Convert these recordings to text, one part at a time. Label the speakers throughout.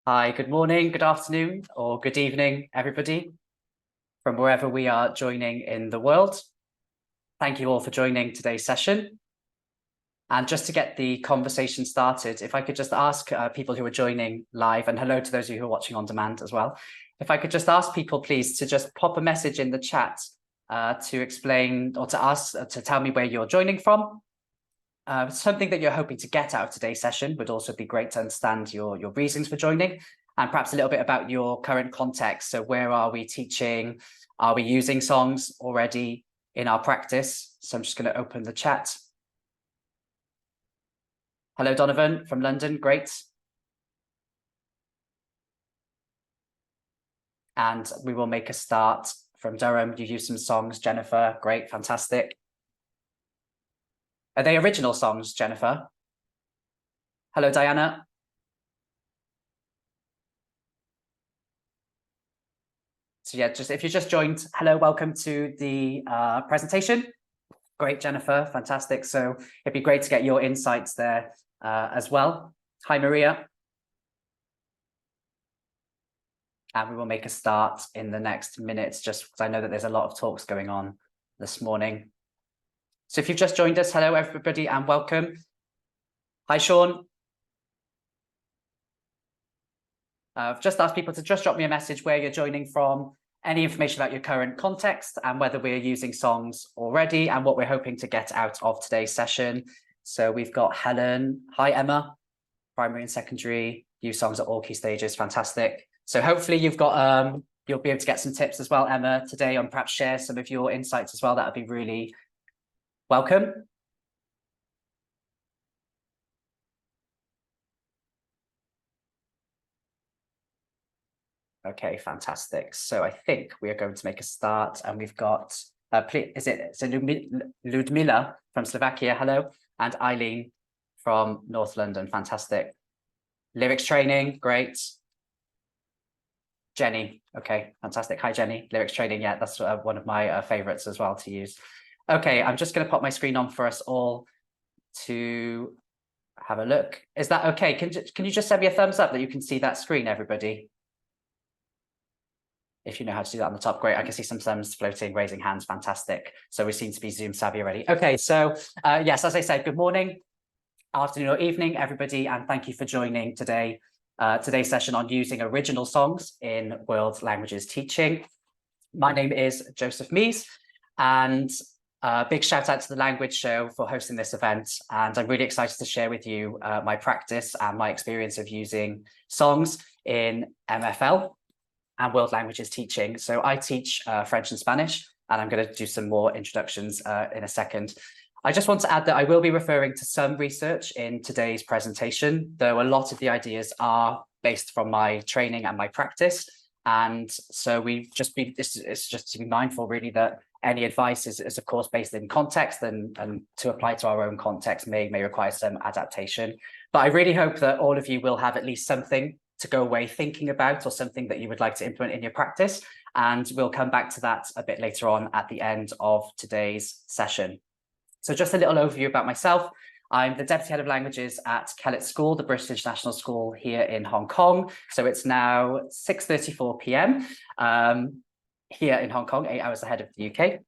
Speaker 1: Hi, good morning, good afternoon, or good evening, everybody, from wherever we are joining in the world. Thank you all for joining today's session. And just to get the conversation started, if I could just ask people who are joining live, and hello to those of you who are watching on demand as well, if I could just ask people, please, to just pop a message in the chat to explain or to ask, to tell me where you're joining from. Something that you're hoping to get out of today's session would also be great to understand your reasons for joining, and perhaps a little bit about your current context. So where are we teaching? Are we using songs already in our practice? So I'm just going to open the chat. Hello, Donovan from London. Great. And we will make a start from Durham. You use some songs, Jennifer. Great, fantastic. Are they original songs, Jennifer? Hello, Diana. So yeah, if you just joined, hello, welcome to the presentation. Great, Jennifer, fantastic. So it'd be great to get your insights there as well. Hi, Maria. And we will make a start in the next minutes, just because I know that there's a lot of talks going on this morning. So if you've just joined us, hello, everybody, and welcome. Hi, Sean. I've just asked people to just drop me a message where you're joining from, any information about your current context, and whether we're using songs already, and what we're hoping to get out of today's session. So we've got Helen. Hi, Emma. Primary and secondary, use songs at all key stages. Fantastic. So hopefully you've got you'll be able to get some tips as well, Emma, today, on perhaps share some of your insights as well. That would be really welcome. Okay, fantastic. So I think we are going to make a start, and we've got is it Ludmila from Slovakia? Hello, and Eileen from North London. Fantastic. Lyrics training, great. Jenny, okay, fantastic. Hi, Jenny. Lyrics training, yeah, that's one of my favorites as well to use. Okay, I'm just going to pop my screen on for us all to have a look. Is that okay? Can you just send me a thumbs up that you can see that screen, everybody? If you know how to do that on the top, great. I can see some thumbs floating, raising hands, fantastic. So we seem to be Zoom savvy already. Okay, so yes, as I said, good morning, afternoon or evening, everybody, and thank you for joining today. Today's session on using original songs in world languages teaching. My name is Joseph Mees, and big shout out to the Language Show for hosting this event. And I'm really excited to share with you my practice and my experience of using songs in MFL and world languages teaching. So I teach French and Spanish, and I'm going to do some more introductions in a second. I just want to add that I will be referring to some research in today's presentation, though a lot of the ideas are based from my training and my practice. And so we've just been, it's just to be mindful really that any advice is of course based in context, and to apply to our own context may require some adaptation. But I really hope that all of you will have at least something to go away thinking about, or something that you would like to implement in your practice. And we'll come back to that a bit later on at the end of today's session. So just a little overview about myself. I'm the Deputy Head of Languages at Kellett School, the British National School here in Hong Kong. So it's now 6:34 p.m. Here in Hong Kong, 8 hours ahead of the UK.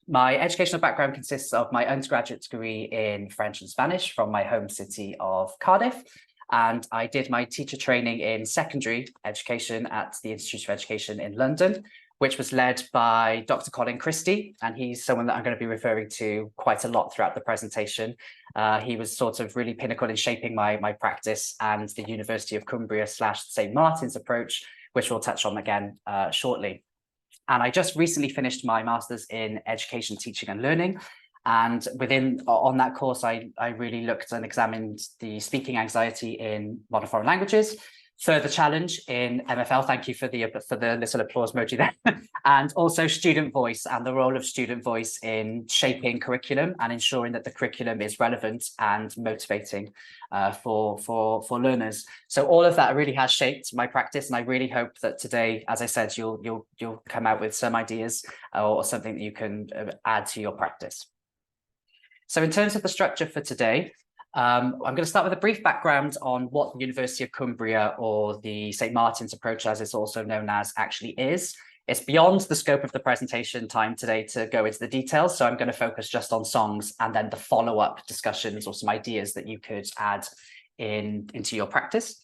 Speaker 1: My educational background consists of my undergraduate degree in French and Spanish from my home city of Cardiff. And I did my teacher training in secondary education at the Institute of Education in London, which was led by Dr. Colin Christie, and he's someone that I'm going to be referring to quite a lot throughout the presentation. He was sort of really pinnacle in shaping my practice and the University of Cumbria / St. Martin's approach, which we'll touch on again shortly. And I just recently finished my master's in education, teaching and learning. And on that course, I really looked and examined the speaking anxiety in modern foreign languages. Further challenge in MFL, thank you for the little applause emoji there, and also student voice and the role of student voice in shaping curriculum and ensuring that the curriculum is relevant and motivating for learners. So all of that really has shaped my practice, and I really hope that today, as I said, you'll come out with some ideas or something that you can add to your practice. So in terms of the structure for today, I'm going to start with a brief background on what the University of Cumbria, or the St. Martin's approach as it's also known as, actually is. It's beyond the scope of the presentation time today to go into the details, so I'm going to focus just on songs and then the follow-up discussions or some ideas that you could add into your practice.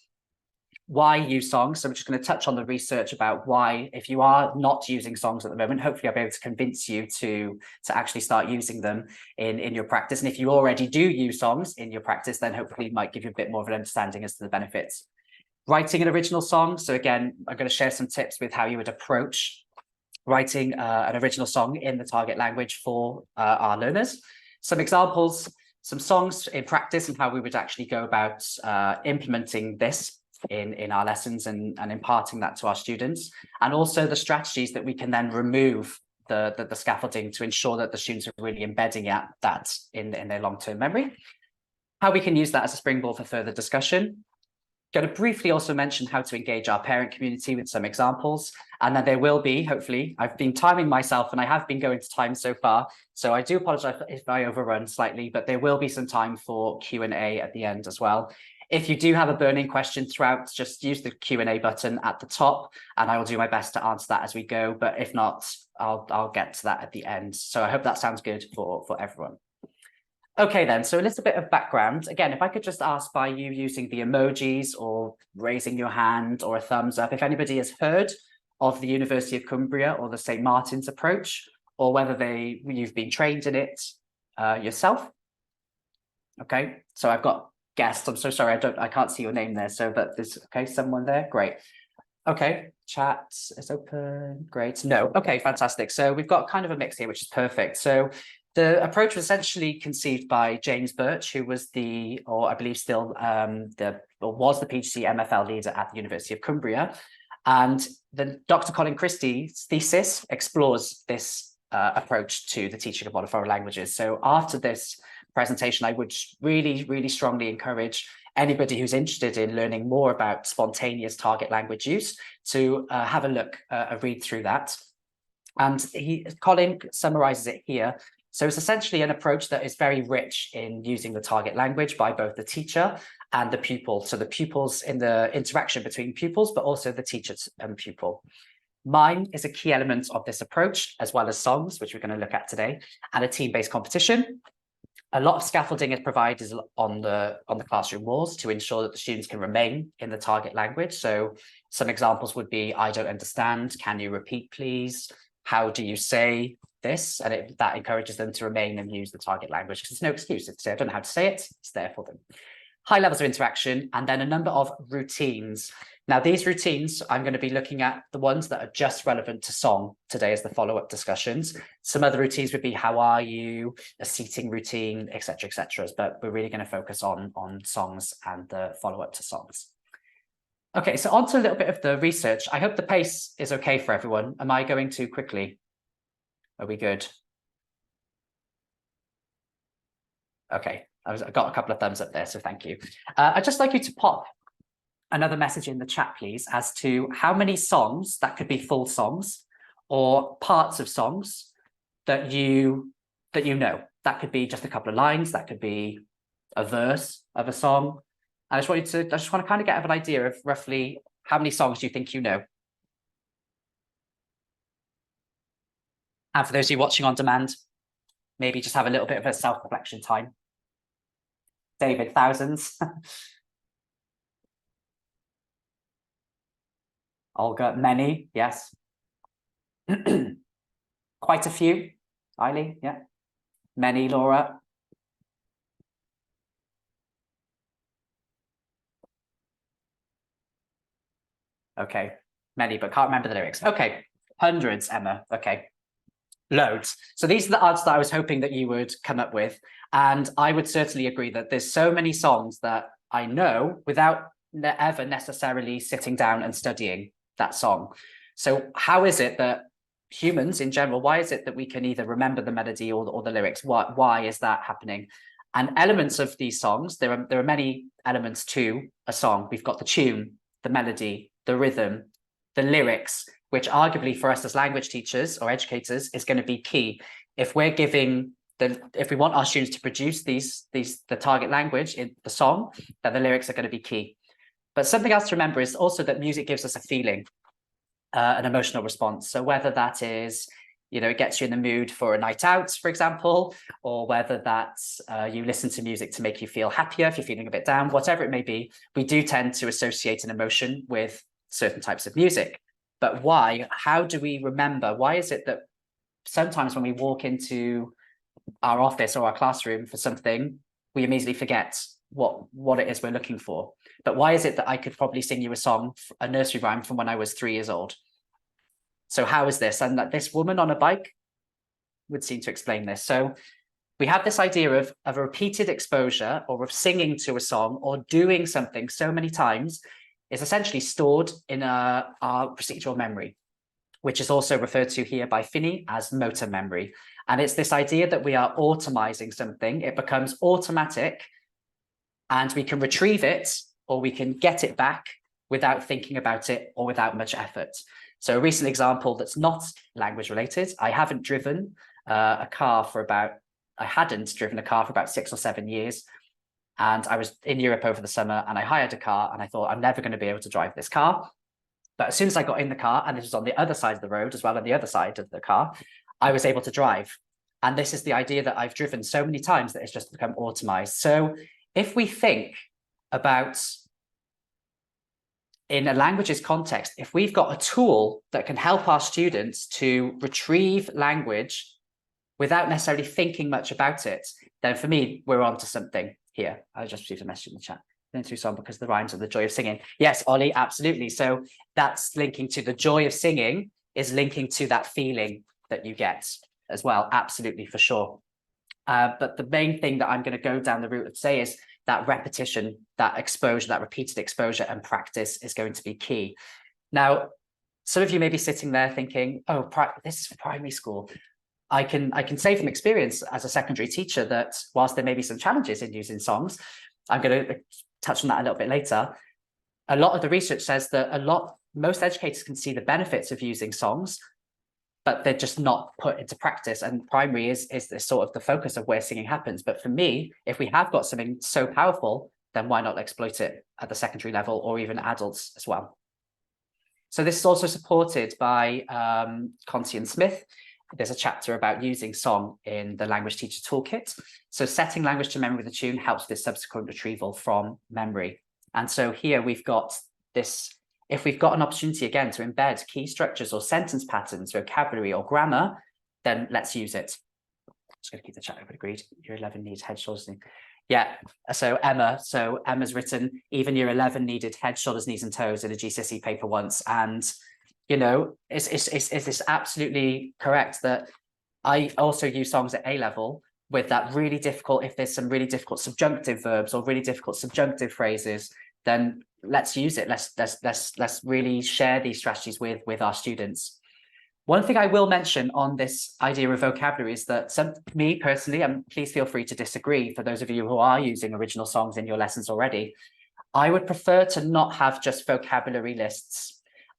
Speaker 1: Why use songs? So we're just going to touch on the research about why, if you are not using songs at the moment, hopefully I'll be able to convince you to actually start using them in your practice. And if you already do use songs in your practice, then hopefully it might give you a bit more of an understanding as to the benefits. Writing an original song. So again, I'm going to share some tips with how you would approach writing an original song in the target language for our learners. Some examples, some songs in practice and how we would actually go about implementing this in our lessons and imparting that to our students, and also the strategies that we can then remove the scaffolding to ensure that the students are really embedding that in their long-term memory. How we can use that as a springboard for further discussion. Going to briefly also mention how to engage our parent community with some examples, and then there will be, hopefully, I've been timing myself and I have been going to time so far, so I do apologize if I overrun slightly, but there will be some time for Q&A at the end as well. If you do have a burning question throughout, just use the Q&A button at the top and I will do my best to answer that as we go. But if not, I'll get to that at the end. So I hope that sounds good for everyone. Okay, then, so a little bit of background. Again, if I could just ask by you using the emojis or raising your hand or a thumbs up, if anybody has heard of the University of Cumbria or the St. Martin's approach, or whether you've been trained in it yourself. Okay, so I've got guests. I'm so sorry, I can't see your name there. So, but there's someone there. Great. Okay, chat is open. Great. No. Okay, fantastic. So we've got kind of a mix here, which is perfect. So the approach was essentially conceived by James Birch, who was or I believe still was the PhD MFL leader at the University of Cumbria, and the Dr. Colin Christie's thesis explores this approach to the teaching of modern foreign languages. So after this presentation, I would really, really strongly encourage anybody who's interested in learning more about spontaneous target language use to have a look, a read through that. And Colin summarizes it here. So it's essentially an approach that is very rich in using the target language by both the teacher and the pupil. So the pupils in the interaction between pupils, but also the teacher and pupil. Mime is a key element of this approach, as well as songs, which we're going to look at today, and a team-based competition. A lot of scaffolding is provided on the classroom walls to ensure that the students can remain in the target language. So some examples would be, I don't understand, can you repeat please? How do you say this? And that encourages them to remain and use the target language, because there's no excuse. If they say, I don't know how to say it, it's there for them. High levels of interaction, and then a number of routines. Now, these routines, I'm going to be looking at the ones that are just relevant to song today as the follow-up discussions. Some other routines would be, how are you, a seating routine, etc., etc. But we're really going to focus on songs and the follow-up to songs. Okay, so on to a little bit of the research. I hope the pace is okay for everyone. Am I going too quickly? Are we good? Okay, I got a couple of thumbs up there, so thank you. I'd just like you to pop another message in the chat, please, as to how many songs, that could be full songs or parts of songs that you know. That could be just a couple of lines, that could be a verse of a song. I just want to kind of get an idea of roughly how many songs do you think you know. And for those of you watching on demand, maybe just have a little bit of a self-reflection time. David, thousands. Olga, many, yes. Quite a few. Eileen, yeah. Many, Laura. Okay, many, but can't remember the lyrics. Okay, hundreds, Emma. Okay, loads. So these are the answers that I was hoping that you would come up with. And I would certainly agree that there's so many songs that I know without ever necessarily sitting down and studying that song. So how is it that humans in general, why is it that we can either remember the melody or the lyrics? Why is that happening? And elements of these songs, there are many elements to a song. We've got the tune, the melody, the rhythm, the lyrics, which arguably for us as language teachers or educators is going to be key. If we're giving if we want our students to produce the target language in the song, then the lyrics are going to be key. But something else to remember is also that music gives us a feeling, an emotional response. So whether that is, it gets you in the mood for a night out, for example, or whether that's you listen to music to make you feel happier if you're feeling a bit down, whatever it may be, we do tend to associate an emotion with certain types of music. But why? How do we remember? Why is it that sometimes when we walk into our office or our classroom for something, we immediately forget what it is we're looking for? But why is it that I could probably sing you a song, a nursery rhyme from when I was 3 years old? So how is this? And that this woman on a bike would seem to explain this. So we have this idea of a repeated exposure, or of singing to a song or doing something so many times is essentially stored in our procedural memory, which is also referred to here by Finney as motor memory. And it's this idea that we are automizing something. It becomes automatic and we can retrieve it or we can get it back without thinking about it or without much effort. So a recent example that's not language related, I hadn't driven a car for about 6 or 7 years. And I was in Europe over the summer and I hired a car and I thought I'm never going to be able to drive this car. But as soon as I got in the car, and this was on the other side of the road as well, on the other side of the car, I was able to drive. And this is the idea that I've driven so many times that it's just become automized. So if we think about, in a languages context, if we've got a tool that can help our students to retrieve language without necessarily thinking much about it, then for me, we're onto something here. I just received a message in the chat. Through song because the rhymes are the joy of singing. Yes, Ollie, absolutely. So that's linking to the joy of singing, is linking to that feeling that you get as well. Absolutely, for sure. But the main thing that I'm going to go down the route of say is that repetition, that exposure, that repeated exposure and practice is going to be key. Now, some of you may be sitting there thinking, oh, this is for primary school. I can say from experience as a secondary teacher that whilst there may be some challenges in using songs, I'm going to touch on that a little bit later. A lot of the research says that most educators can see the benefits of using songs, but they're just not put into practice. And primary is the sort of the focus of where singing happens. But for me, if we have got something so powerful, then why not exploit it at the secondary level or even adults as well? So this is also supported by Conti and Smith. There's a chapter about using song in the language teacher toolkit. So setting language to memory with a tune helps with subsequent retrieval from memory. And so here we've got this, if we've got an opportunity again to embed key structures or sentence patterns, vocabulary or grammar, then let's use it. I'm just going to keep the chat open. Agreed. Year 11 needs head, shoulders, knees. Yeah. So Emma's written, even year 11 needed head, shoulders, knees and toes in a GCSE paper once. And it's absolutely correct that I also use songs at A level with that really difficult, if there's some really difficult subjunctive verbs or really difficult subjunctive phrases, then let's use it. Let's really share these strategies with our students. One thing I will mention on this idea of vocabulary is that me personally, and please feel free to disagree for those of you who are using original songs in your lessons already, I would prefer to not have just vocabulary lists.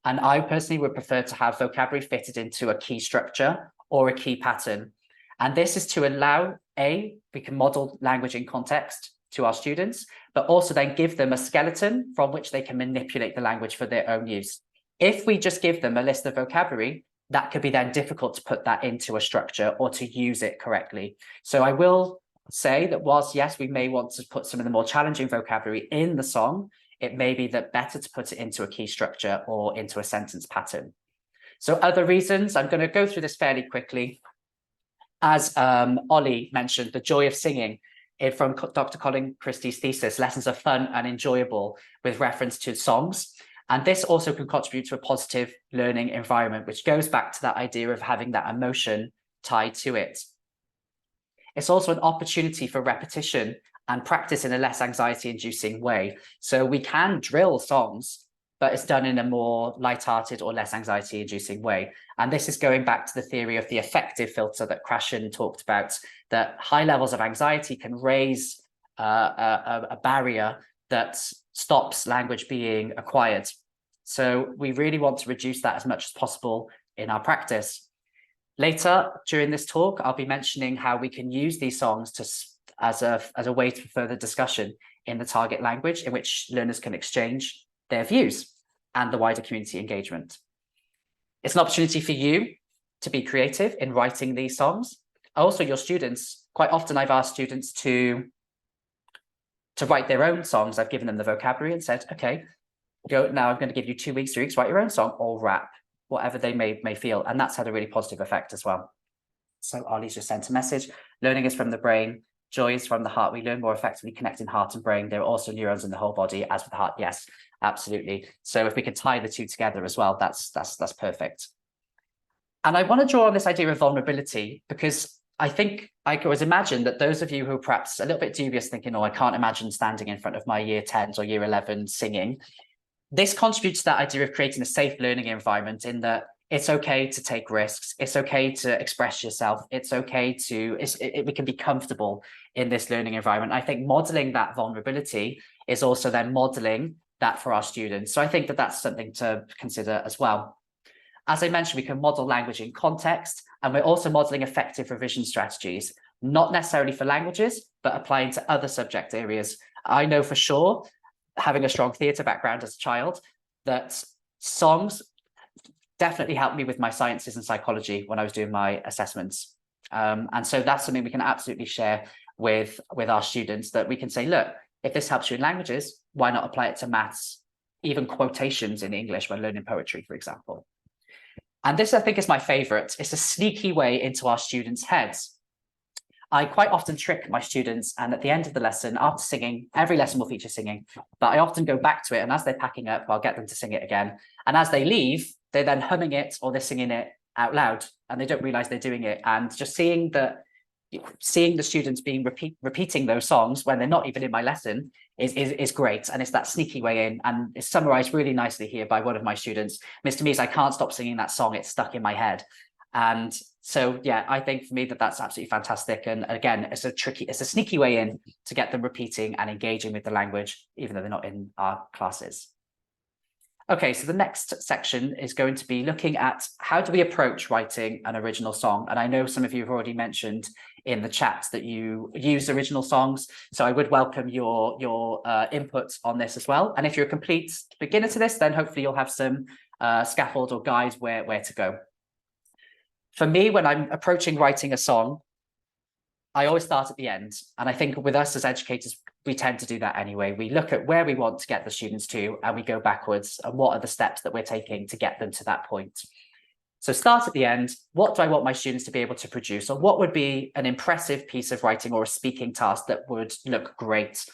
Speaker 1: And I personally would prefer to have vocabulary fitted into a key structure or a key pattern. And this is to allow, we can model language in context to our students, but also then give them a skeleton from which they can manipulate the language for their own use. If we just give them a list of vocabulary, that could be then difficult to put that into a structure or to use it correctly. So I will say that whilst, yes, we may want to put some of the more challenging vocabulary in the song, it may be that better to put it into a key structure or into a sentence pattern. So other reasons, I'm going to go through this fairly quickly. As Ollie mentioned, the joy of singing from Dr. Colin Christie's thesis, lessons are fun and enjoyable with reference to songs. And this also can contribute to a positive learning environment, which goes back to that idea of having that emotion tied to it. It's also an opportunity for repetition and practice in a less anxiety-inducing way. So we can drill songs, but it's done in a more light-hearted or less anxiety-inducing way. And this is going back to the theory of the affective filter that Krashen talked about, that high levels of anxiety can raise a barrier that stops language being acquired. So we really want to reduce that as much as possible in our practice. Later during this talk, I'll be mentioning how we can use these songs as a way for further discussion in the target language in which learners can exchange their views and the wider community engagement. It's an opportunity for you to be creative in writing these songs. Also, your students, quite often I've asked students to write their own songs. I've given them the vocabulary and said, okay, go now, I'm going to give you 2 weeks, 3 weeks, write your own song or rap, whatever they may feel. And that's had a really positive effect as well. So Ollie's just sent a message. Learning is from the brain. Joy is from the heart. We learn more effectively connecting heart and brain. There are also neurons in the whole body, as with the heart. Yes, absolutely. So if we can tie the two together as well, that's perfect. And I want to draw on this idea of vulnerability because I think I could always imagine that those of you who are perhaps a little bit dubious, thinking, oh, I can't imagine standing in front of my year 10s or year 11 singing. This contributes to that idea of creating a safe learning environment in that it's okay to take risks. It's okay to express yourself. It's okay to, we can be comfortable in this learning environment. I think modeling that vulnerability is also then modeling that for our students. So I think that that's something to consider as well. As I mentioned, we can model language in context, and we're also modeling effective revision strategies, not necessarily for languages, but applying to other subject areas. I know for sure, having a strong theatre background as a child, that songs definitely helped me with my sciences and psychology when I was doing my assessments. And so that's something we can absolutely share with our students, that we can say, look, if this helps you in languages, why not apply it to maths, even quotations in English when learning poetry, for example. And this, I think, is my favorite. It's a sneaky way into our students' heads. I quite often trick my students, and at the end of the lesson, after singing, every lesson will feature singing, but I often go back to it, and as they're packing up, I'll get them to sing it again. And as they leave, they're then humming it or they're singing it out loud, and they don't realize they're doing it. And just seeing the students being repeating those songs when they're not even in my lesson is great. And it's that sneaky way in, and it's summarized really nicely here by one of my students. Mr. Mees, I can't stop singing that song. It's stuck in my head. And so, yeah, I think for me that's absolutely fantastic. And again, it's a sneaky way in to get them repeating and engaging with the language, even though they're not in our classes. Okay, so the next section is going to be looking at how do we approach writing an original song. And I know some of you have already mentioned in the chat that you use original songs. So I would welcome your input on this as well. And if you're a complete beginner to this, then hopefully you'll have some scaffold or guide where to go. For me, when I'm approaching writing a song, I always start at the end. And I think with us as educators, we tend to do that anyway. We look at where we want to get the students to, and we go backwards, and what are the steps that we're taking to get them to that point. So start at the end. What do I want my students to be able to produce? Or what would be an impressive piece of writing or a speaking task that would look great?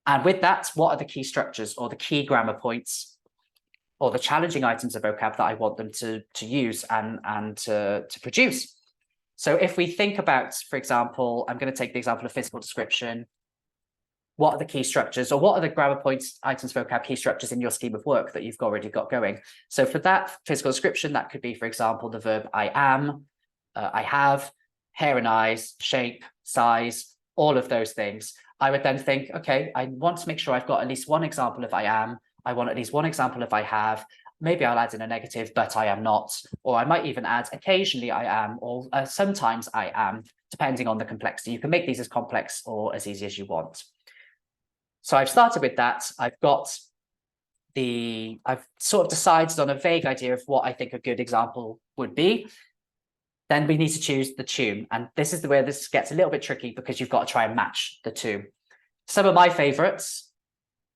Speaker 1: And with that, what are the key structures or the key grammar points or the challenging items of vocab that I want them to use and to produce? So if we think about, for example, I'm going to take the example of physical description. What are the key structures, or what are the grammar points, items, vocab, key structures in your scheme of work that you've already got going? So for that physical description, that could be, for example, the verb I am, I have, hair and eyes, shape, size, all of those things. I would then think, okay, I want to make sure I've got at least one example of I am. I want at least one example of I have. Maybe I'll add in a negative, but I am not. Or I might even add occasionally I am, or sometimes I am, depending on the complexity. You can make these as complex or as easy as you want. So I've started with that. I've sort of decided on a vague idea of what I think a good example would be. Then we need to choose the tune. And this is where this gets a little bit tricky, because you've got to try and match the two. Some of my favorites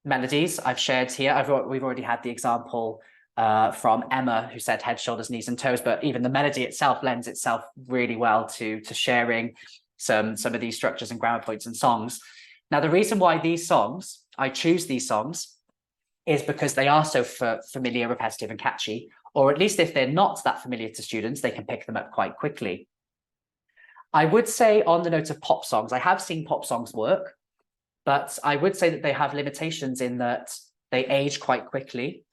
Speaker 1: melodies I've shared here. We've already had the example from Emma, who said head, shoulders, knees and toes, but even the melody itself lends itself really well to sharing some of these structures and grammar points and songs. Now, the reason why I choose these songs is because they are so familiar, repetitive and catchy, or at least if they're not that familiar to students, they can pick them up quite quickly. I would say on the note of pop songs, I have seen pop songs work, but I would say that they have limitations in that they age quite quickly,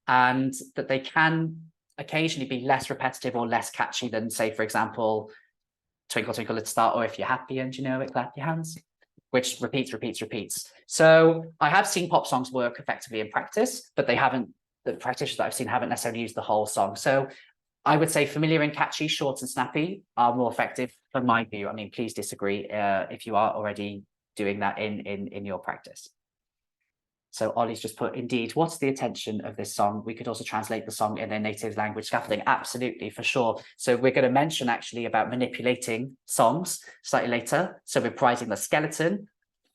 Speaker 1: and that they can occasionally be less repetitive or less catchy than, say, for example, Twinkle, Twinkle, Little Star, or If You're Happy and You Know It, Clap Your Hands, which repeats. So I have seen pop songs work effectively in practice, but the practitioners that I've seen haven't necessarily used the whole song. So I would say familiar and catchy, short and snappy are more effective from my view. I mean, please disagree if you are already doing that in your practice. So Ollie's just put, indeed, what's the attention of this song? We could also translate the song in their native language scaffolding. Absolutely, for sure. So we're going to mention actually about manipulating songs slightly later. So reprising the skeleton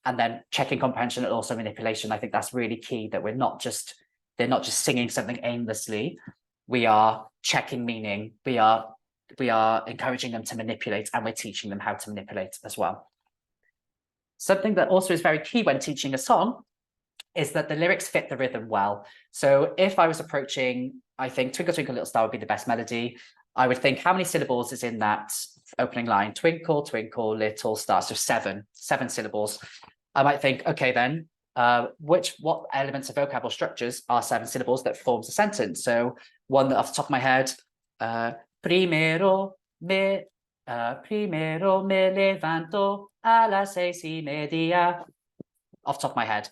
Speaker 1: and then checking comprehension and also manipulation. I think that's really key, that they're not just singing something aimlessly. We are checking meaning. We are encouraging them to manipulate, and we're teaching them how to manipulate as well. Something that also is very key when teaching a song is that the lyrics fit the rhythm well. So if I was approaching, I think Twinkle Twinkle Little Star would be the best melody. I would think, how many syllables is in that opening line? Twinkle, twinkle, little star. So seven syllables. I might think, okay, then what elements of vocab or structures are 7 syllables that forms a sentence? So one that off the top of my head, primero me levanto a las 6:30, off the top of my head.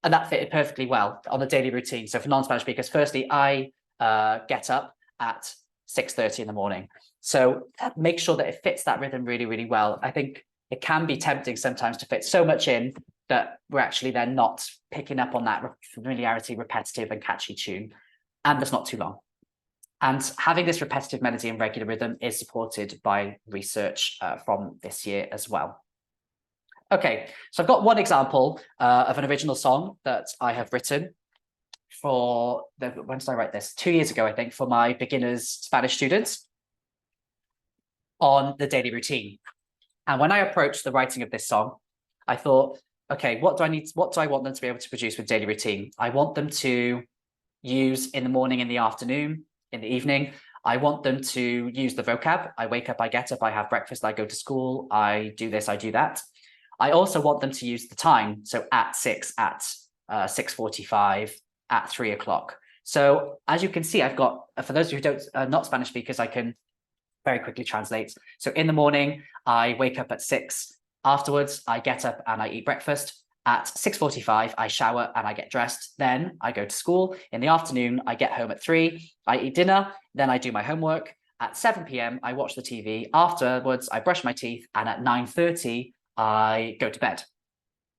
Speaker 1: And that fitted perfectly well on the daily routine. So for non-Spanish speakers, firstly, I get up at 6:30 in the morning. So make sure that it fits that rhythm really, really well. I think it can be tempting sometimes to fit so much in that we're actually then not picking up on that familiarity, repetitive and catchy tune. And that's not too long. And having this repetitive melody and regular rhythm is supported by research from this year as well. Okay, so I've got one example of an original song that I have written for when did I write this? 2 years ago, I think, for my beginners Spanish students on the daily routine. And when I approached the writing of this song, I thought, okay, what do I want them to be able to produce with daily routine? I want them to use in the morning, in the afternoon, in the evening. I want them to use the vocab. I wake up, I get up, I have breakfast, I go to school, I do this, I do that. I also want them to use the time. So at 6, at 6:45, at 3 o'clock. So as you can see, I've got, for those of you who don't, not Spanish speakers, I can very quickly translate. So in the morning, I wake up at 6. Afterwards, I get up and I eat breakfast. At 6:45, I shower and I get dressed. Then I go to school. In the afternoon, I get home at 3. I eat dinner. Then I do my homework. At 7 p.m., I watch the TV. Afterwards, I brush my teeth. And at 9:30, I go to bed.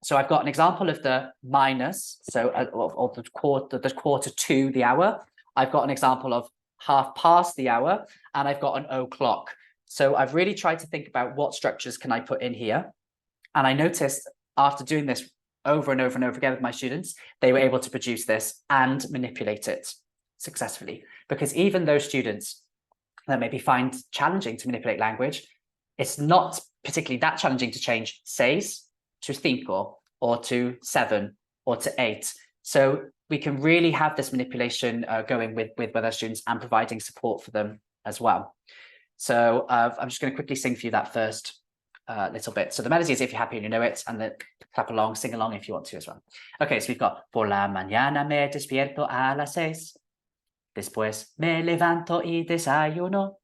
Speaker 1: So I've got an example of the minus, so of the quarter to the hour. I've got an example of half past the hour, and I've got an o'clock. So I've really tried to think about what structures can I put in here. And I noticed after doing this over and over and over again with my students, they were able to produce this and manipulate it successfully. Because even those students that maybe find challenging to manipulate language, it's not particularly that challenging to change seis to cinco or to 7 or to 8. So we can really have this manipulation going with our students and providing support for them as well. So I'm just going to quickly sing for you that first little bit. So the melody is if you're happy and you know it, and the clap along, sing along if you want to as well. Okay, so we've got por la mañana me despierto a las 6. Después me levanto y desayuno.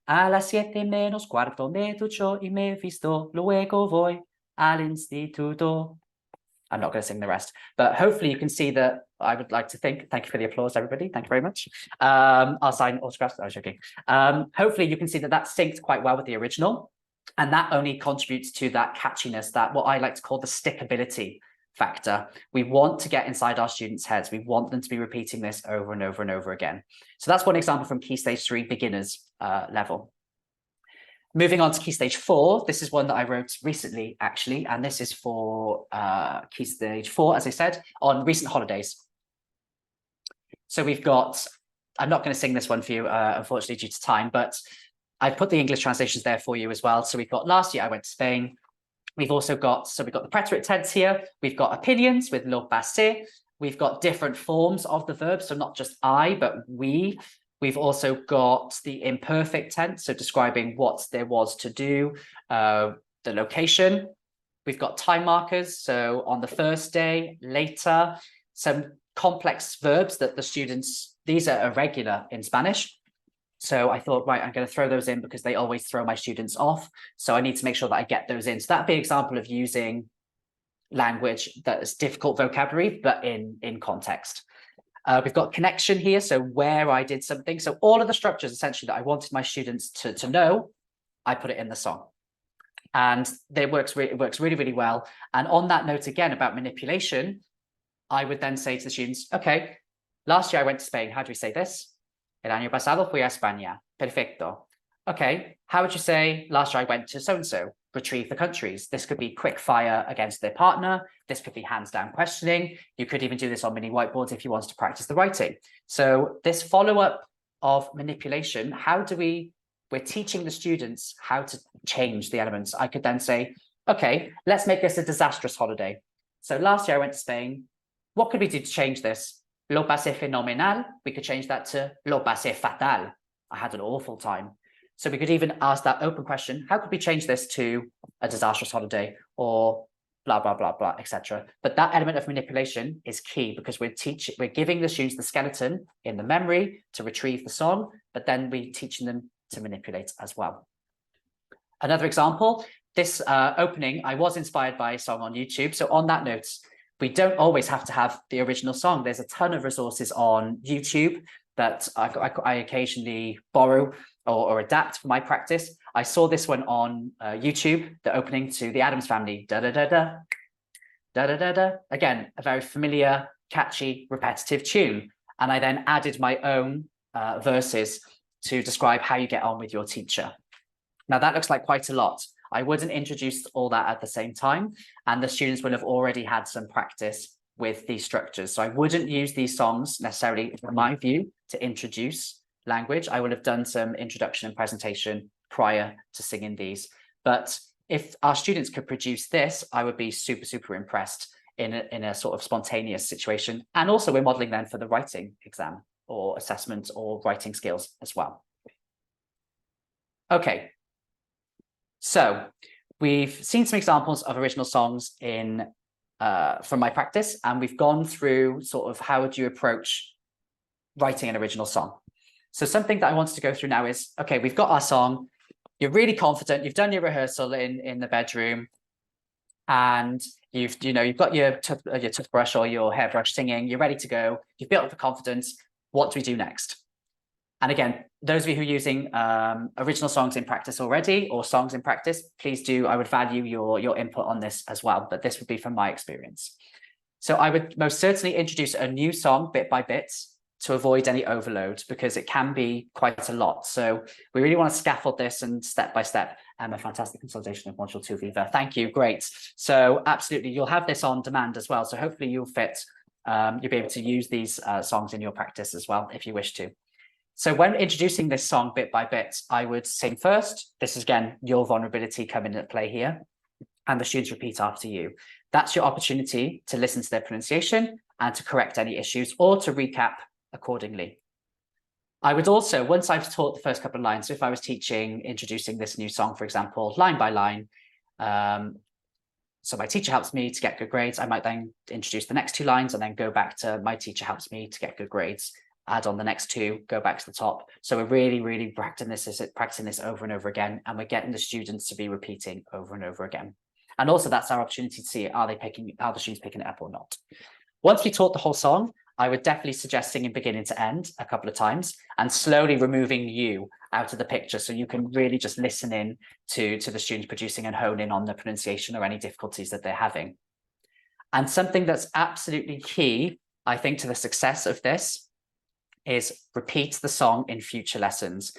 Speaker 1: A las 7:45 me ducho y me visto, luego voy al instituto. I'm not going to sing the rest, but hopefully you can see that I would like to thank you for the applause, everybody. Thank you very much. I'll sign autographs. I was joking. Hopefully you can see that that synced quite well with the original, and that only contributes to that catchiness, that what I like to call the stickability factor. We want to get inside our students' heads. We want them to be repeating this over and over and over again. So that's one example from Key Stage 3 beginners level. Moving on to Key Stage 4, this is one that I wrote recently, actually, and this is for Key Stage 4, as I said, on recent holidays. So we've got, I'm not going to sing this one for you, unfortunately, due to time, but I've put the English translations there for you as well. So we've got last year I went to Spain. We've also got, so we've got the preterite tense here. We've got opinions with lo passé. We've got different forms of the verb. So not just I, but we. We've also got the imperfect tense, so describing what there was to do, the location. We've got time markers. So on the first day, later, some complex verbs that the students, these are irregular in Spanish. So I thought, right, I'm going to throw those in because they always throw my students off. So I need to make sure that I get those in. So that'd be an example of using language that is difficult vocabulary, but in context. We've got connection here, so where I did something. So all of the structures essentially that I wanted my students to know, I put it in the song. And it works really, really well. And on that note, again, about manipulation, I would then say to the students, okay, last year I went to Spain. How do we say this? El año pasado fui a España. Perfecto. Okay, how would you say last year I went to so-and-so? Retrieve the countries. This could be quick fire against their partner. This could be hands down questioning. You could even do this on mini whiteboards if you wanted to practice the writing. So this follow-up of manipulation, we're teaching the students how to change the elements. I could then say, okay, let's make this a disastrous holiday. So last year I went to Spain. What could we do to change this? Lo pasé fenomenal. We could change that to lo pasé fatal. I had an awful time. So we could even ask that open question, how could we change this to a disastrous holiday or blah, blah, blah, blah, etc. But that element of manipulation is key because we're giving the students the skeleton in the memory to retrieve the song, but then we're teaching them to manipulate as well. Another example, this opening, I was inspired by a song on YouTube. So on that note, we don't always have to have the original song. There's a ton of resources on YouTube that I occasionally borrow or adapt for my practice. I saw this one on YouTube, the opening to The Addams Family, da da da da, da da da da. Again, a very familiar, catchy, repetitive tune. And I then added my own verses to describe how you get on with your teacher. Now that looks like quite a lot. I wouldn't introduce all that at the same time, and the students will have already had some practice with these structures. So I wouldn't use these songs necessarily, in my view, to introduce language. I would have done some introduction and presentation prior to singing these. But if our students could produce this, I would be super, super impressed in a sort of spontaneous situation. And also we're modeling then for the writing exam or assessment or writing skills as well. Okay. So we've seen some examples of original songs from my practice, and we've gone through sort of how would you approach writing an original song. So something that I wanted to go through now is, okay, we've got our song, you're really confident, you've done your rehearsal in the bedroom, and you've got your toothbrush or your hairbrush singing, you're ready to go, you've built up the confidence, what do we do next? And again, those of you who are using original songs in practice already or songs in practice, please do, I would value your input on this as well, but this would be from my experience. So I would most certainly introduce a new song bit by bit to avoid any overload because it can be quite a lot. So we really want to scaffold this and step by step. A fantastic consolidation of module 2 Viva. Thank you, great. So absolutely, you'll have this on demand as well. So hopefully you'll be able to use these songs in your practice as well, if you wish to. So when introducing this song bit by bit, I would sing first. This is, again, your vulnerability coming into play here. And the students repeat after you. That's your opportunity to listen to their pronunciation and to correct any issues or to recap accordingly. I would also, once I've taught the first couple of lines, so if I was introducing this new song, for example, line by line, so my teacher helps me to get good grades, I might then introduce the next 2 lines and then go back to my teacher helps me to get good grades. Add on the next 2, go back to the top. So we're really, really practicing this over and over again, and we're getting the students to be repeating over and over again. And also that's our opportunity to see, are the students picking it up or not? Once we taught the whole song, I would definitely suggest singing beginning to end a couple of times and slowly removing you out of the picture so you can really just listen in to the students producing and hone in on the pronunciation or any difficulties that they're having. And something that's absolutely key, I think, to the success of this is repeat the song in future lessons.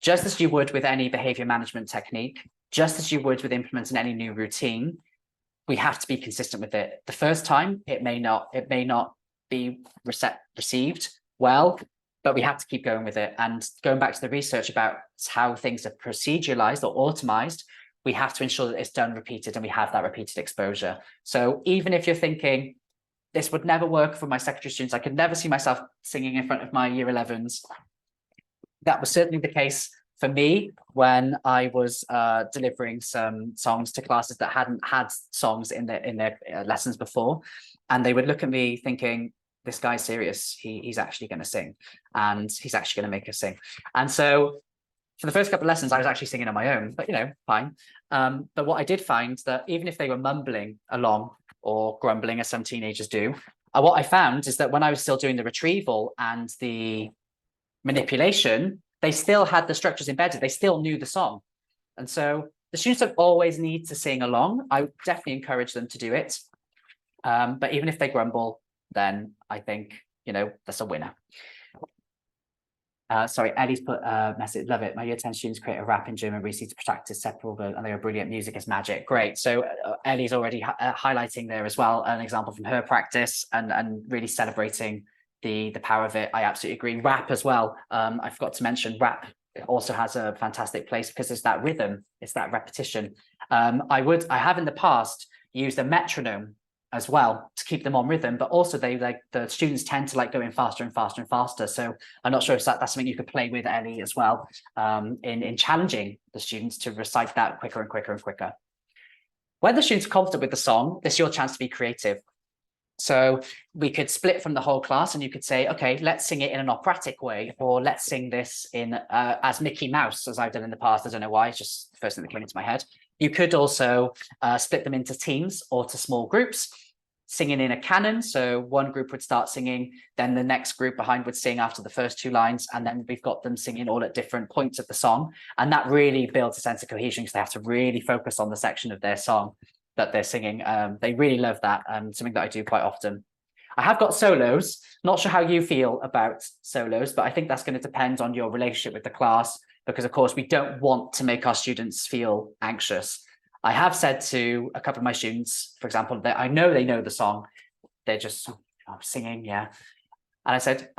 Speaker 1: Just as you would with any behavior management technique, just as you would with implementing any new routine, we have to be consistent with it. The first time, it may not be received well, but we have to keep going with it. And going back to the research about how things are proceduralized or automized, we have to ensure that it's done repeated and we have that repeated exposure. So even if you're thinking, this would never work for my secondary students, I could never see myself singing in front of my year 11s. That was certainly the case for me when I was delivering some songs to classes that hadn't had songs in their lessons before. And they would look at me thinking, this guy's serious, he's actually going to sing and he's actually going to make us sing. And so for the first couple of lessons, I was actually singing on my own, but fine. But what I did find that even if they were mumbling along or grumbling as some teenagers do, What I found is that when I was still doing the retrieval and the manipulation, they still had the structures embedded. They still knew the song. And so the students don't always need to sing along. I would definitely encourage them to do it. But even if they grumble, then I think, that's a winner. Sorry, Ellie's put a message. Love it. My year 10 students create a rap in German recently to practice separable, and they are brilliant. Music is magic. Great. So Ellie's already highlighting there as well an example from her practice and really celebrating the power of it. I absolutely agree. Rap as well. I forgot to mention rap. It also has a fantastic place because it's that rhythm, it's that repetition. I have in the past used a metronome as well to keep them on rhythm, but also the students tend to like going faster and faster and faster. So I'm not sure if that's something you could play with, Ellie, as well, in challenging the students to recite that quicker and quicker and quicker. When the students are confident with the song, this is your chance to be creative. So we could split from the whole class and you could say, okay, let's sing it in an operatic way, or let's sing this in as Mickey Mouse, as I've done in the past. I don't know why, it's just the first thing that came into my head. You could also split them into teams or to small groups, singing in a canon. So one group would start singing, then the next group behind would sing after the first two lines, and then we've got them singing all at different points of the song. And that really builds a sense of cohesion because they have to really focus on the section of their song that they're singing. They really love that, something that I do quite often. I have got solos. Not sure how you feel about solos, but I think that's going to depend on your relationship with the class, because of course we don't want to make our students feel anxious. I have said to a couple of my students, for example, that I know they know the song, they're just singing, yeah. And I said,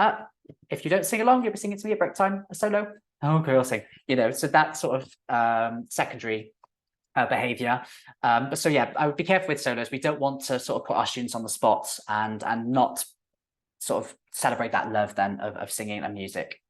Speaker 1: if you don't sing along, you'll be singing to me at break time, a solo. Oh, okay, I'll sing. So that sort of secondary behavior. But so yeah, I would be careful with solos. We don't want to sort of put our students on the spot and not sort of celebrate that love then of singing and music.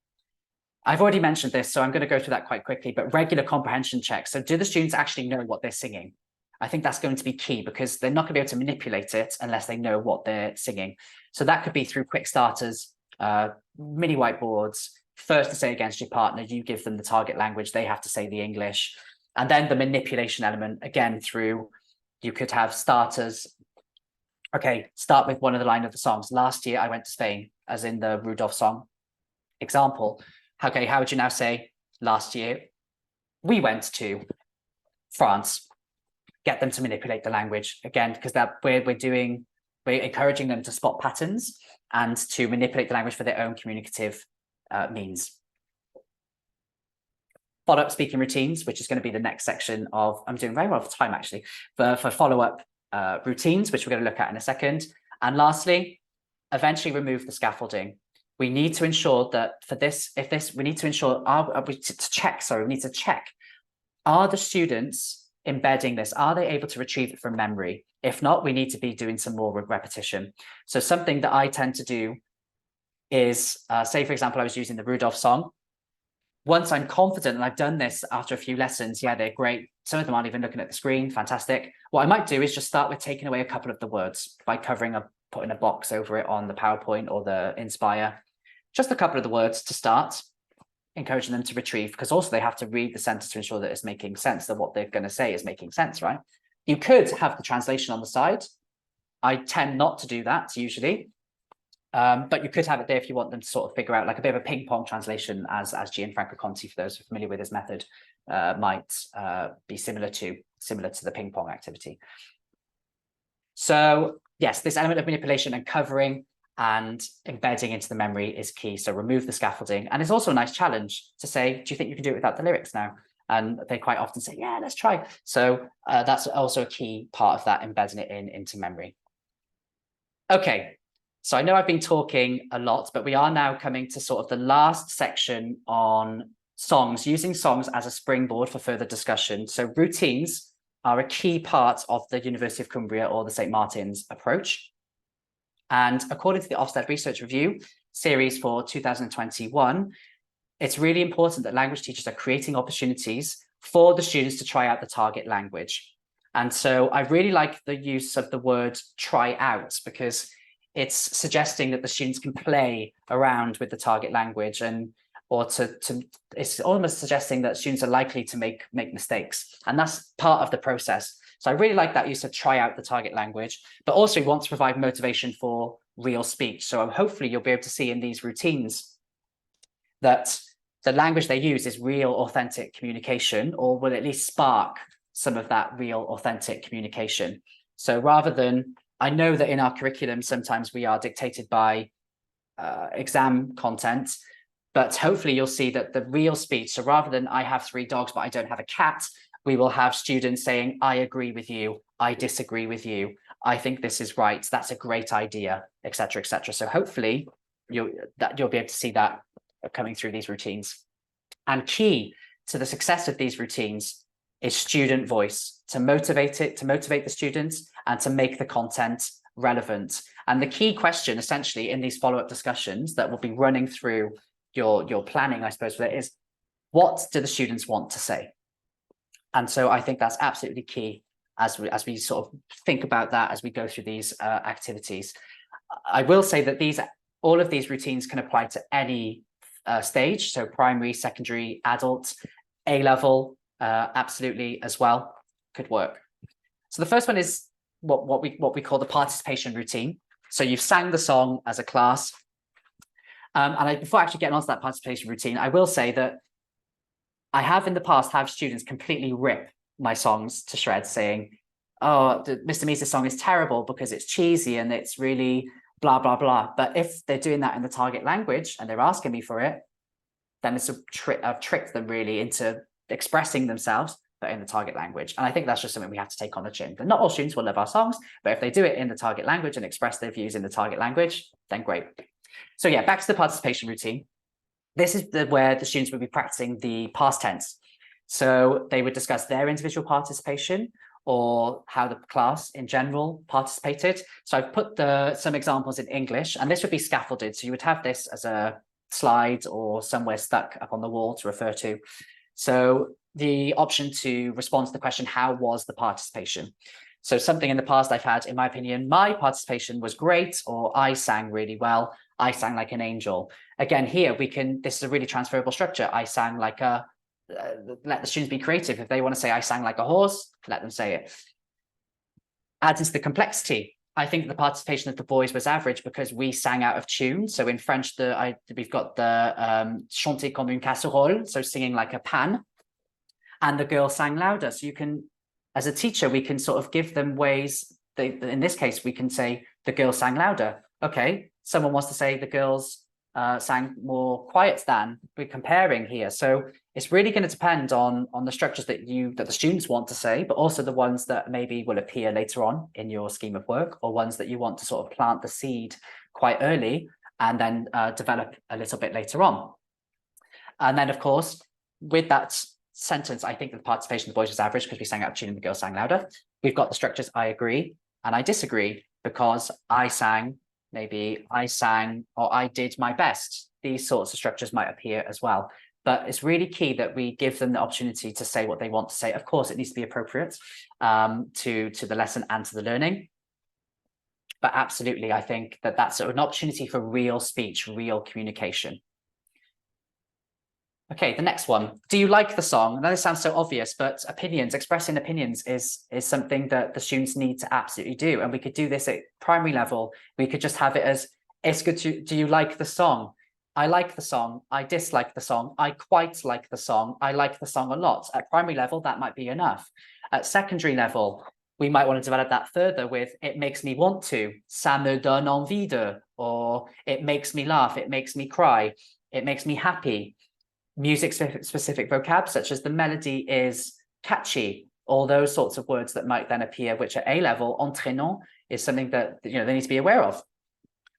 Speaker 1: I've already mentioned this, so I'm going to go through that quite quickly, but regular comprehension checks. So do the students actually know what they're singing? I think that's going to be key because they're not going to be able to manipulate it unless they know what they're singing. So that could be through quick starters, mini whiteboards, first to say against your partner, you give them the target language, they have to say the English. And then the manipulation element, again, through, you could have starters. Okay, start with one of the line of the songs. Last year, I went to Spain, as in the Rudolph song example. Okay, how would you now say last year we went to France? Get them to manipulate the language again, because that we're encouraging them to spot patterns and to manipulate the language for their own communicative means. Follow-up speaking routines, which is going to be the next section of, I'm doing very well for time actually, for follow-up routines, which we're going to look at in a second. And lastly, eventually remove the scaffolding. We need to ensure that for this, we need to ensure, we need to check, are the students embedding this? Are they able to retrieve it from memory? If not, we need to be doing some more repetition. So something that I tend to do is, say, for example, I was using the Rudolph song. Once I'm confident, and I've done this after a few lessons, yeah, they're great. Some of them aren't even looking at the screen, fantastic. What I might do is just start with taking away a couple of the words by putting a box over it on the PowerPoint or the Inspire. Just a couple of the words to start, encouraging them to retrieve, because also they have to read the sentence to ensure that it's making sense, that what they're going to say is making sense, right? You could have the translation on the side. I tend not to do that usually, but you could have it there if you want them to sort of figure out, like a bit of a ping pong translation, as Gianfranco Conti, for those who are familiar with his method, might be similar to the ping pong activity. So yes, this element of manipulation and covering and embedding into the memory is key. So remove the scaffolding. And it's also a nice challenge to say, do you think you can do it without the lyrics now? And they quite often say, yeah, let's try. So that's also a key part of that, embedding it into memory. Okay, so I know I've been talking a lot, but we are now coming to sort of the last section on songs, using songs as a springboard for further discussion. So routines are a key part of the University of Cumbria or the St. Martin's approach. And according to the Ofsted Research Review series for 2021, it's really important that language teachers are creating opportunities for the students to try out the target language. And so I really like the use of the word try out, because it's suggesting that the students can play around with the target language, it's almost suggesting that students are likely to make mistakes. And that's part of the process. So I really like that use of try out the target language, but also we want to provide motivation for real speech. So hopefully you'll be able to see in these routines that the language they use is real, authentic communication, or will at least spark some of that real, authentic communication. So rather than, I know that in our curriculum, sometimes we are dictated by exam content, but hopefully you'll see that the real speech, so rather than I have 3 dogs, but I don't have a cat, we will have students saying, I agree with you, I disagree with you, I think this is right, that's a great idea, etc., etc. So hopefully you'll be able to see that coming through these routines. And key to the success of these routines is student voice, to motivate the students and to make the content relevant. And the key question essentially in these follow-up discussions that will be running through your planning, I suppose, for that is, what do the students want to say? And so I think that's absolutely key as we sort of think about that as we go through these activities. I will say that all of these routines can apply to any stage, so primary, secondary, adult, A-level, absolutely as well, could work. So the first one is what we call the participation routine. So you've sang the song as a class. Before actually getting onto that participation routine, I will say that I have in the past had students completely rip my songs to shreds, saying, oh, Mr. Misa's song is terrible because it's cheesy and it's really blah, blah, blah. But if they're doing that in the target language and they're asking me for it, then it's I've tricked them really into expressing themselves, but in the target language. And I think that's just something we have to take on the chin. But not all students will love our songs, but if they do it in the target language and express their views in the target language, then great. So yeah, back to the participation routine. This is where the students would be practicing the past tense. So they would discuss their individual participation or how the class in general participated. So I've put some examples in English, and this would be scaffolded. So you would have this as a slide or somewhere stuck up on the wall to refer to. So the option to respond to the question, how was the participation? So something in the past I've had, in my opinion, my participation was great, or I sang really well, I sang like an angel. Again, here this is a really transferable structure. I sang like let the students be creative. If they want to say I sang like a horse, let them say it. Adds into the complexity. I think the participation of the boys was average because we sang out of tune. So in French, we've got the chanter comme une casserole, so singing like a pan, and the girls sang louder. So you can, as a teacher, we can sort of give them ways. In this case, we can say the girls sang louder. Okay, someone wants to say the girls sang more quiet than. We're comparing here. So it's really going to depend on the structures that the students want to say, but also the ones that maybe will appear later on in your scheme of work, or ones that you want to sort of plant the seed quite early and then develop a little bit later on. And then, of course, with that sentence, I think the participation of the boys was average because we sang out of tune and the girls sang louder. We've got the structures I agree and I disagree because I sang, maybe I sang or I did my best. These sorts of structures might appear as well. But it's really key that we give them the opportunity to say what they want to say. Of course, it needs to be appropriate to the lesson and to the learning. But absolutely, I think that that's an opportunity for real speech, real communication. Okay, the next one. Do you like the song? I know this sounds so obvious, but expressing opinions is something that the students need to absolutely do. And we could do this at primary level. We could just have it as, do you like the song? I like the song, I dislike the song, I quite like the song, I like the song a lot. At primary level, that might be enough. At secondary level, we might want to develop that further with, it makes me want to, ça me donne envie de, or it makes me laugh, it makes me cry, it makes me happy. Music-specific vocab, such as the melody is catchy, all those sorts of words that might then appear, which at A level, entraînant is something that they need to be aware of.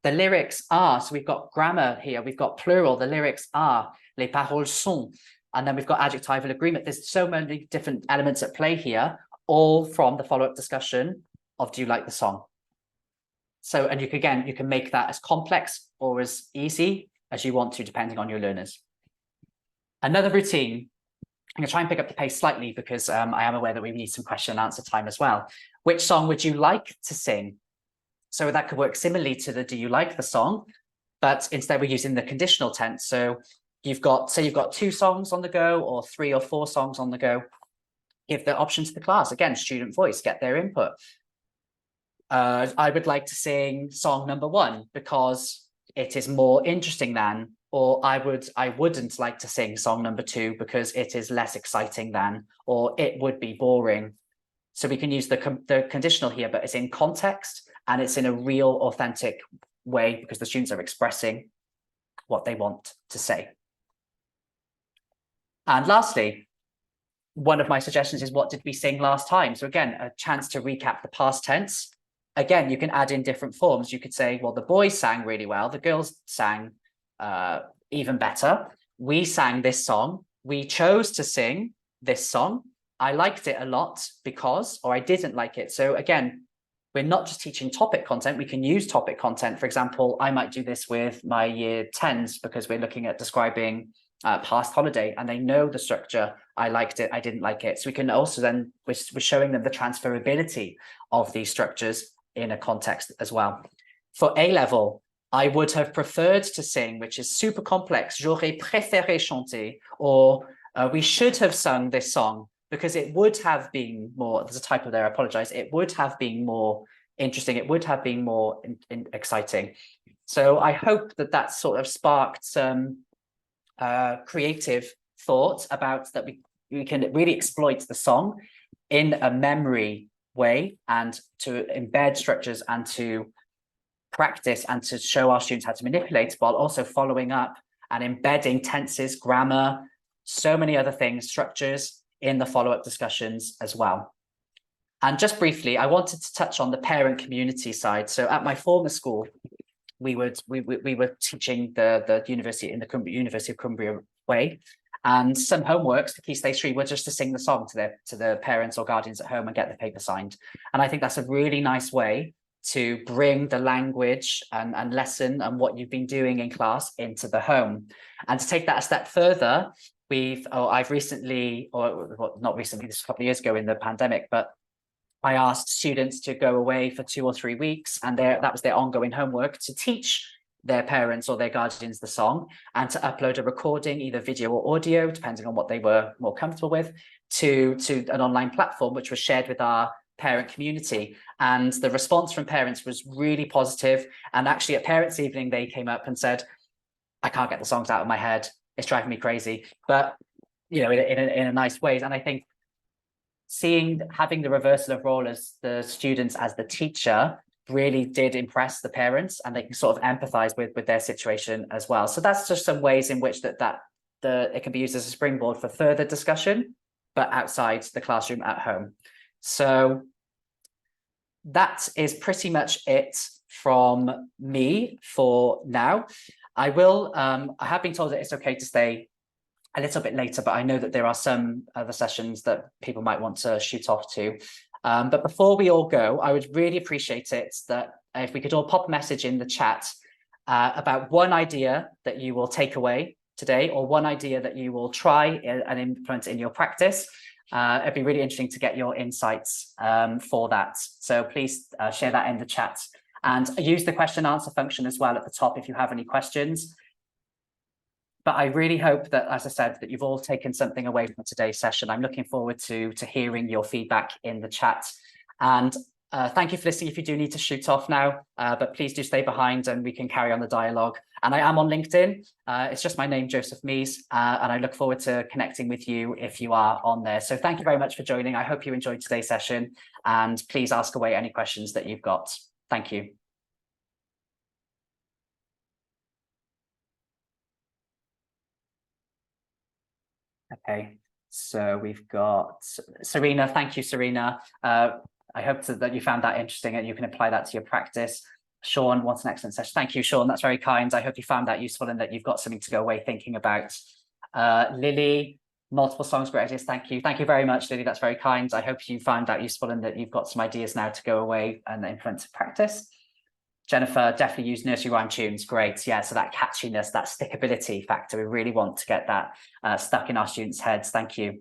Speaker 1: The lyrics are, so we've got grammar here, we've got plural, the lyrics are, les paroles sont, and then we've got adjectival agreement. There's so many different elements at play here, all from the follow-up discussion of, do you like the song? So, and you can make that as complex or as easy as you want to, depending on your learners. Another routine, I'm going to try and pick up the pace slightly because I am aware that we need some question and answer time as well. Which song would you like to sing? So that could work similarly to the do you like the song, but instead we're using the conditional tense. So you've got 2 songs on the go or 3 or 4 songs on the go. Give the option to the class. Again, student voice, get their input. I would like to sing song number 1 because it is more interesting than, or I wouldn't like to sing song number 2 because it is less exciting than, or it would be boring. So we can use the conditional here, but it's in context and it's in a real, authentic way because the students are expressing what they want to say. And lastly, one of my suggestions is, what did we sing last time? So again, a chance to recap the past tense. Again, you can add in different forms. You could say, well, the boys sang really well. The girls sang even better. We sang this song. We chose to sing this song. I liked it a lot because, or I didn't like it. So again, we're not just teaching topic content. We can use topic content. For example, I might do this with my year 10s because we're looking at describing past holiday and they know the structure. I liked it, I didn't like it. So we can also then, we're showing them the transferability of these structures in a context as well. For A level, I would have preferred to sing, which is super complex. J'aurais préféré chanter, or we should have sung this song because it would have been more, there's a typo there, I apologize. It would have been more interesting. It would have been more exciting. So I hope that that sort of sparked some creative thought about that we can really exploit the song in a memory way and to embed structures and to practice and to show our students how to manipulate while also following up and embedding tenses, grammar, so many other things, structures in the follow-up discussions as well. And just briefly, I wanted to touch on the parent community side. So at my former school, we were teaching the university in the University of Cumbria way, and some homeworks for Key Stage 3 were just to sing the song to the parents or guardians at home and get the paper signed. And I think that's a really nice way to bring the language and lesson and what you've been doing in class into the home. And to take that a step further, I've recently, or well, not recently, this was a couple of years ago in the pandemic, but I asked students to go away for 2 or 3 weeks, and that was their ongoing homework, to teach their parents or their guardians the song and to upload a recording, either video or audio, depending on what they were more comfortable with, to an online platform, which was shared with our parent community. And the response from parents was really positive. And actually at Parents' Evening, they came up and said, I can't get the songs out of my head. It's driving me crazy. But, you know, in a nice way. And I think having the reversal of role as the students as the teacher really did impress the parents, and they can sort of empathize with their situation as well. So that's just some ways in which it can be used as a springboard for further discussion, but outside the classroom at home. So that is pretty much it from me for now. I have been told that it's okay to stay a little bit later, but I know that there are some other sessions that people might want to shoot off to. But before we all go, I would really appreciate it that if we could all pop a message in the chat about one idea that you will take away today, or one idea that you will try and implement in your practice. It'd be really interesting to get your insights for that. So please share that in the chat, and use the question and answer function as well at the top if you have any questions. But I really hope that, as I said, that you've all taken something away from today's session. I'm looking forward to hearing your feedback in the chat. And thank you for listening if you do need to shoot off now, but please do stay behind and we can carry on the dialogue. And I am on LinkedIn. It's just my name, Joseph Mees, and I look forward to connecting with you if you are on there. So thank you very much for joining. I hope you enjoyed today's session, and please ask away any questions that you've got. Thank you. Okay, so we've got Serena. Thank you, Serena. I hope that you found that interesting and you can apply that to your practice. Sean, what's an excellent session. Thank you, Sean. That's very kind. I hope you found that useful and that you've got something to go away thinking about. Lily, multiple songs, great ideas. Thank you. Thank you very much, Lily. That's very kind. I hope you found that useful and that you've got some ideas now to go away and implement to practice. Jennifer, definitely use nursery rhyme tunes. Great. Yeah, so that catchiness, that stickability factor, we really want to get that stuck in our students' heads. Thank you.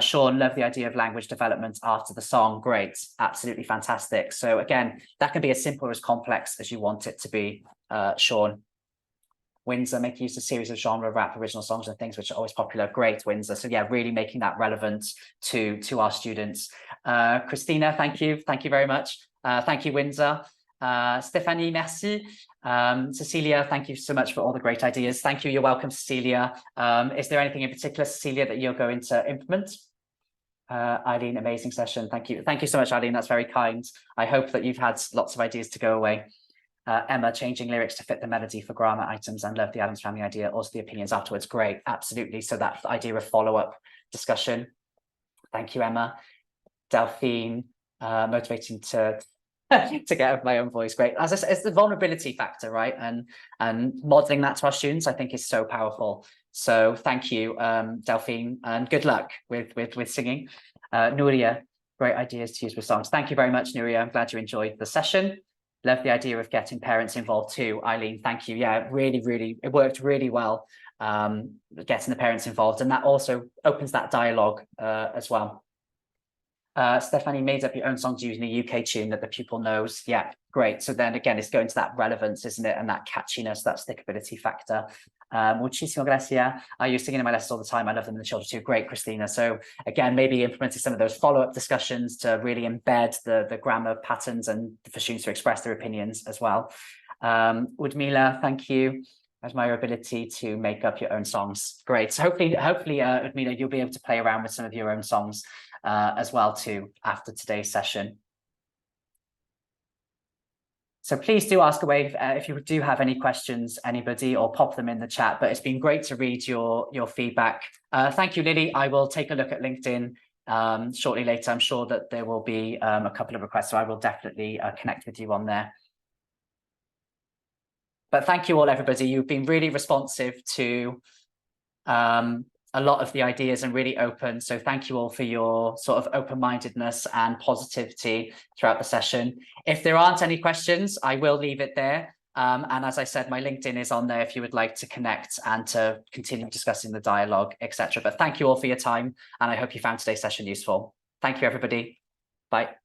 Speaker 1: Sean, love the idea of language development after the song. Great. Absolutely fantastic. So again, that can be as simple or as complex as you want it to be, Sean. Windsor, make use of a series of genre rap original songs and things which are always popular. Great, Windsor. So yeah, really making that relevant to our students. Christina, thank you. Thank you very much. Thank you, Windsor. Stephanie, merci. Cecilia, thank you so much for all the great ideas. Thank you. You're welcome, Cecilia. Is there anything in particular, Cecilia, that you're going to implement? Eileen, amazing session. Thank you. Thank you so much, Eileen. That's very kind. I hope that you've had lots of ideas to go away. Emma, changing lyrics to fit the melody for grammar items, and love the Addams Family idea. Also the opinions afterwards. Great. Absolutely. So that idea of follow-up discussion. Thank you, Emma. Delphine, motivating to get out of my own voice. Great. As I said, it's the vulnerability factor, right? And modeling that to our students, I think, is so powerful. So thank you, Delphine, and good luck with singing. Nuria, great ideas to use with songs. Thank you very much, Nuria. I'm glad you enjoyed the session. Love the idea of getting parents involved too. Eileen, thank you. Yeah, really, it worked really well, getting the parents involved. And that also opens that dialogue as well. Stephanie, made up your own songs using a UK tune that the pupil knows. Yeah, great. So then again, it's going to that relevance, isn't it? And that catchiness, that stickability factor. Muchísimo gracias. You're singing in my lessons all the time. I love them in the children too. Great, Christina. So again, maybe implementing some of those follow-up discussions to really embed the grammar patterns and for students to express their opinions as well. Udmila, thank you. Admire your ability to make up your own songs. Great. So hopefully, Udmila, you'll be able to play around with some of your own songs as well too after today's session. So please do ask away if you do have any questions, anybody, or pop them in the chat. But it's been great to read your feedback. Thank you, Lily. I will take a look at LinkedIn shortly later. I'm sure that there will be a couple of requests, so I will definitely connect with you on there. But thank you all, everybody. You've been really responsive to a lot of the ideas and really open. So thank you all for your sort of open-mindedness and positivity throughout the session. If there aren't any questions, I will leave it there. And as I said, my LinkedIn is on there if you would like to connect and to continue discussing the dialogue, etc. But thank you all for your time. And I hope you found today's session useful. Thank you, everybody. Bye.